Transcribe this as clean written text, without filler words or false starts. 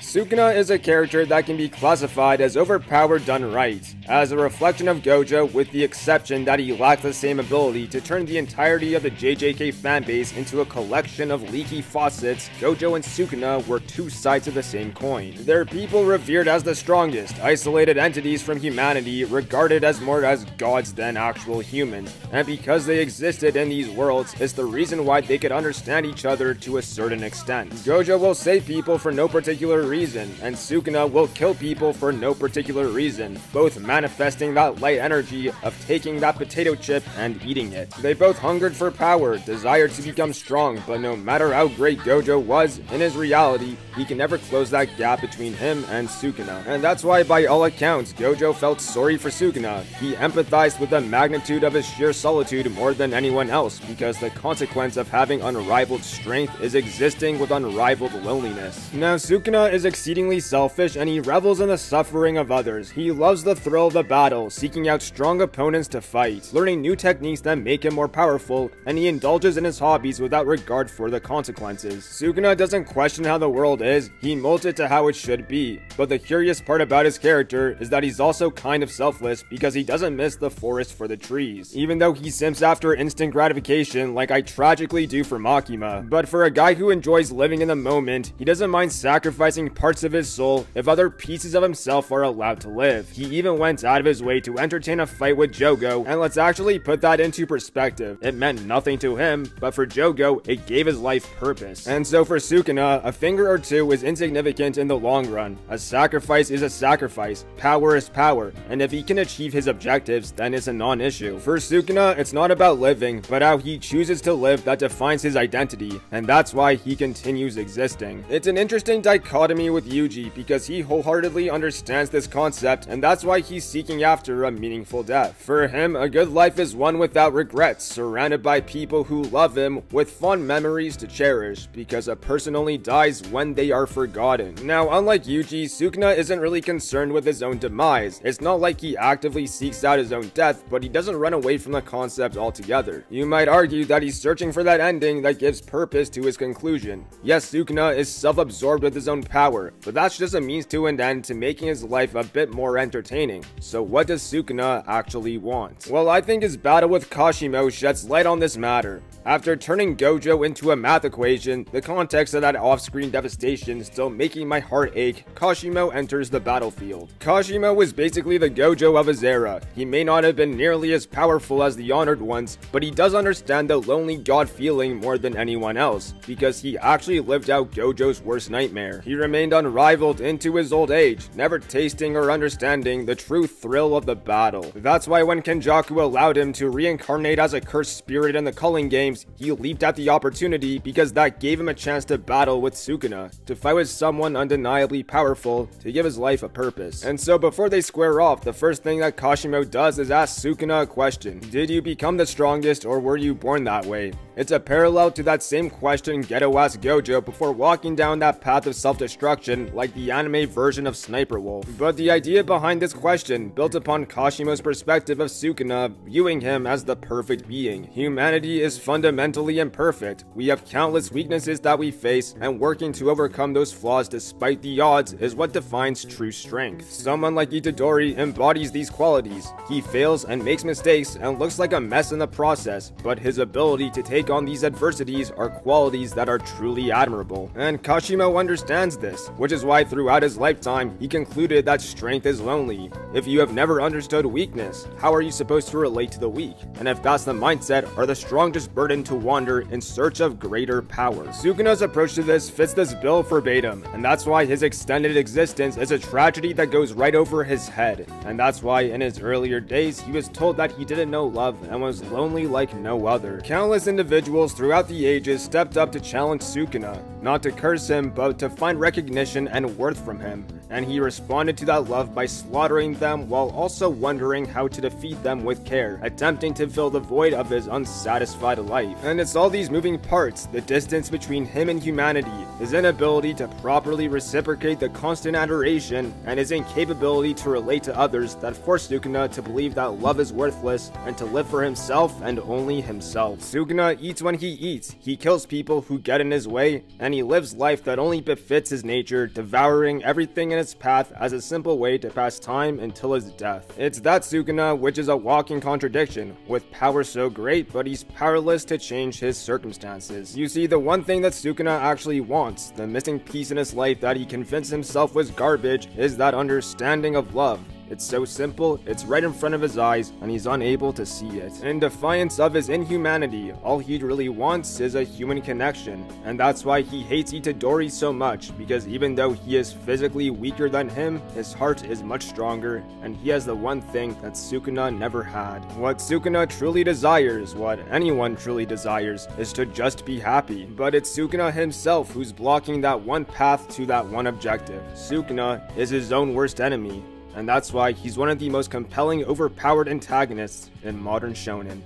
Sukuna is a character that can be classified as overpowered done right, as a reflection of Gojo with the exception that he lacked the same ability to turn the entirety of the JJK fanbase into a collection of leaky faucets. Gojo and Sukuna were two sides of the same coin. They're people revered as the strongest, isolated entities from humanity, regarded as more as gods than actual humans, and because they existed in these worlds is the reason why they could understand each other to a certain extent. Gojo will save people for no particular reason, and Sukuna will kill people for no particular reason, both manifesting that light energy of taking that potato chip and eating it. They both hungered for power, desired to become strong, but no matter how great Gojo was, in his reality, he can never close that gap between him and Sukuna. And that's why by all accounts, Gojo felt sorry for Sukuna. He empathized with the magnitude of his sheer solitude more than anyone else, because the consequence of having unrivaled strength is existing with unrivaled loneliness. Now, Sukuna is exceedingly selfish and he revels in the suffering of others. He loves the thrill of the battle, seeking out strong opponents to fight, learning new techniques that make him more powerful, and he indulges in his hobbies without regard for the consequences. Sukuna doesn't question how the world is, he molds it to how it should be. But the curious part about his character is that he's also kind of selfless because he doesn't miss the forest for the trees, even though he simps after instant gratification like I tragically do for Makima. But for a guy who enjoys living in the moment, he doesn't mind sacrificing parts of his soul if other pieces of himself are allowed to live. He even went out of his way to entertain a fight with Jogo, and let's actually put that into perspective. It meant nothing to him, but for Jogo, it gave his life purpose. And so for Sukuna, a finger or two is insignificant in the long run. A sacrifice is a sacrifice, power is power, and if he can achieve his objectives, then it's a non-issue. For Sukuna, it's not about living, but how he chooses to live that defines his identity, and that's why he continues existing. It's an interesting dichotomy with Yuji because he wholeheartedly understands this concept, and that's why he's seeking after a meaningful death. For him, a good life is one without regrets, surrounded by people who love him with fond memories to cherish, because a person only dies when they are forgotten. Now, unlike Yuji, Sukuna isn't really concerned with his own demise. It's not like he actively seeks out his own death, but he doesn't run away from the concept altogether. You might argue that he's searching for that ending that gives purpose to his conclusion. Yes, Sukuna is self-absorbed with his own power, but that's just a means to an end to making his life a bit more entertaining. So what does Sukuna actually want? Well, I think his battle with Kashimo sheds light on this matter. After turning Gojo into a math equation, the context of that off-screen devastation still making my heart ache, Kashimo enters the battlefield. Kashimo was basically the Gojo of his era. He may not have been nearly as powerful as the honored ones, but he does understand the lonely god feeling more than anyone else, because he actually lived out Gojo's worst nightmare. He remained unrivaled into his old age, never tasting or understanding the true thrill of the battle. That's why when Kenjaku allowed him to reincarnate as a cursed spirit in the Culling Games, he leaped at the opportunity because that gave him a chance to battle with Sukuna, to fight with someone undeniably powerful, to give his life a purpose. And so before they square off, the first thing that Kashimo does is ask Sukuna a question. Did you become the strongest, or were you born that way? It's a parallel to that same question Geto asked Gojo before walking down that path of self-destruction like the anime version of Sniper Wolf. But the idea behind this question built upon Kashimo's perspective of Sukuna, viewing him as the perfect being. Humanity is fundamentally imperfect. We have countless weaknesses that we face, and working to overcome those flaws despite the odds is what defines true strength. Someone like Itadori embodies these qualities. He fails and makes mistakes and looks like a mess in the process, but his ability to take on these adversities are qualities that are truly admirable. And Kashimo understands this, which is why throughout his lifetime, he concluded that strength is lonely. If you have never understood weakness, how are you supposed to relate to the weak? And if that's the mindset, are the strong just burdened to wander in search of greater power? Sukuna's approach to this fits this bill verbatim, and that's why his extended existence is a tragedy that goes right over his head. And that's why in his earlier days, he was told that he didn't know love and was lonely like no other. Countless individuals throughout the ages stepped up to challenge Sukuna, not to curse him, but to find recognition and worth from him. And he responded to that love by slaughtering them while also wondering how to defeat them with care, attempting to fill the void of his unsatisfied life. And it's all these moving parts, the distance between him and humanity, his inability to properly reciprocate the constant adoration, and his incapability to relate to others that forced Sukuna to believe that love is worthless and to live for himself and only himself. Sukuna eats when he eats, he kills people who get in his way, and he lives life that only befits his nature, devouring everything in its path as a simple way to pass time until his death. It's that Sukuna which is a walking contradiction, with power so great but he's powerless to change his circumstances. You see, the one thing that Sukuna actually wants, the missing piece in his life that he convinced himself was garbage, is that understanding of love. It's so simple, it's right in front of his eyes, and he's unable to see it. In defiance of his inhumanity, all he really wants is a human connection, and that's why he hates Itadori so much, because even though he is physically weaker than him, his heart is much stronger, and he has the one thing that Sukuna never had. What Sukuna truly desires, what anyone truly desires, is to just be happy. But it's Sukuna himself who's blocking that one path to that one objective. Sukuna is his own worst enemy, and that's why he's one of the most compelling overpowered antagonists in modern shonen.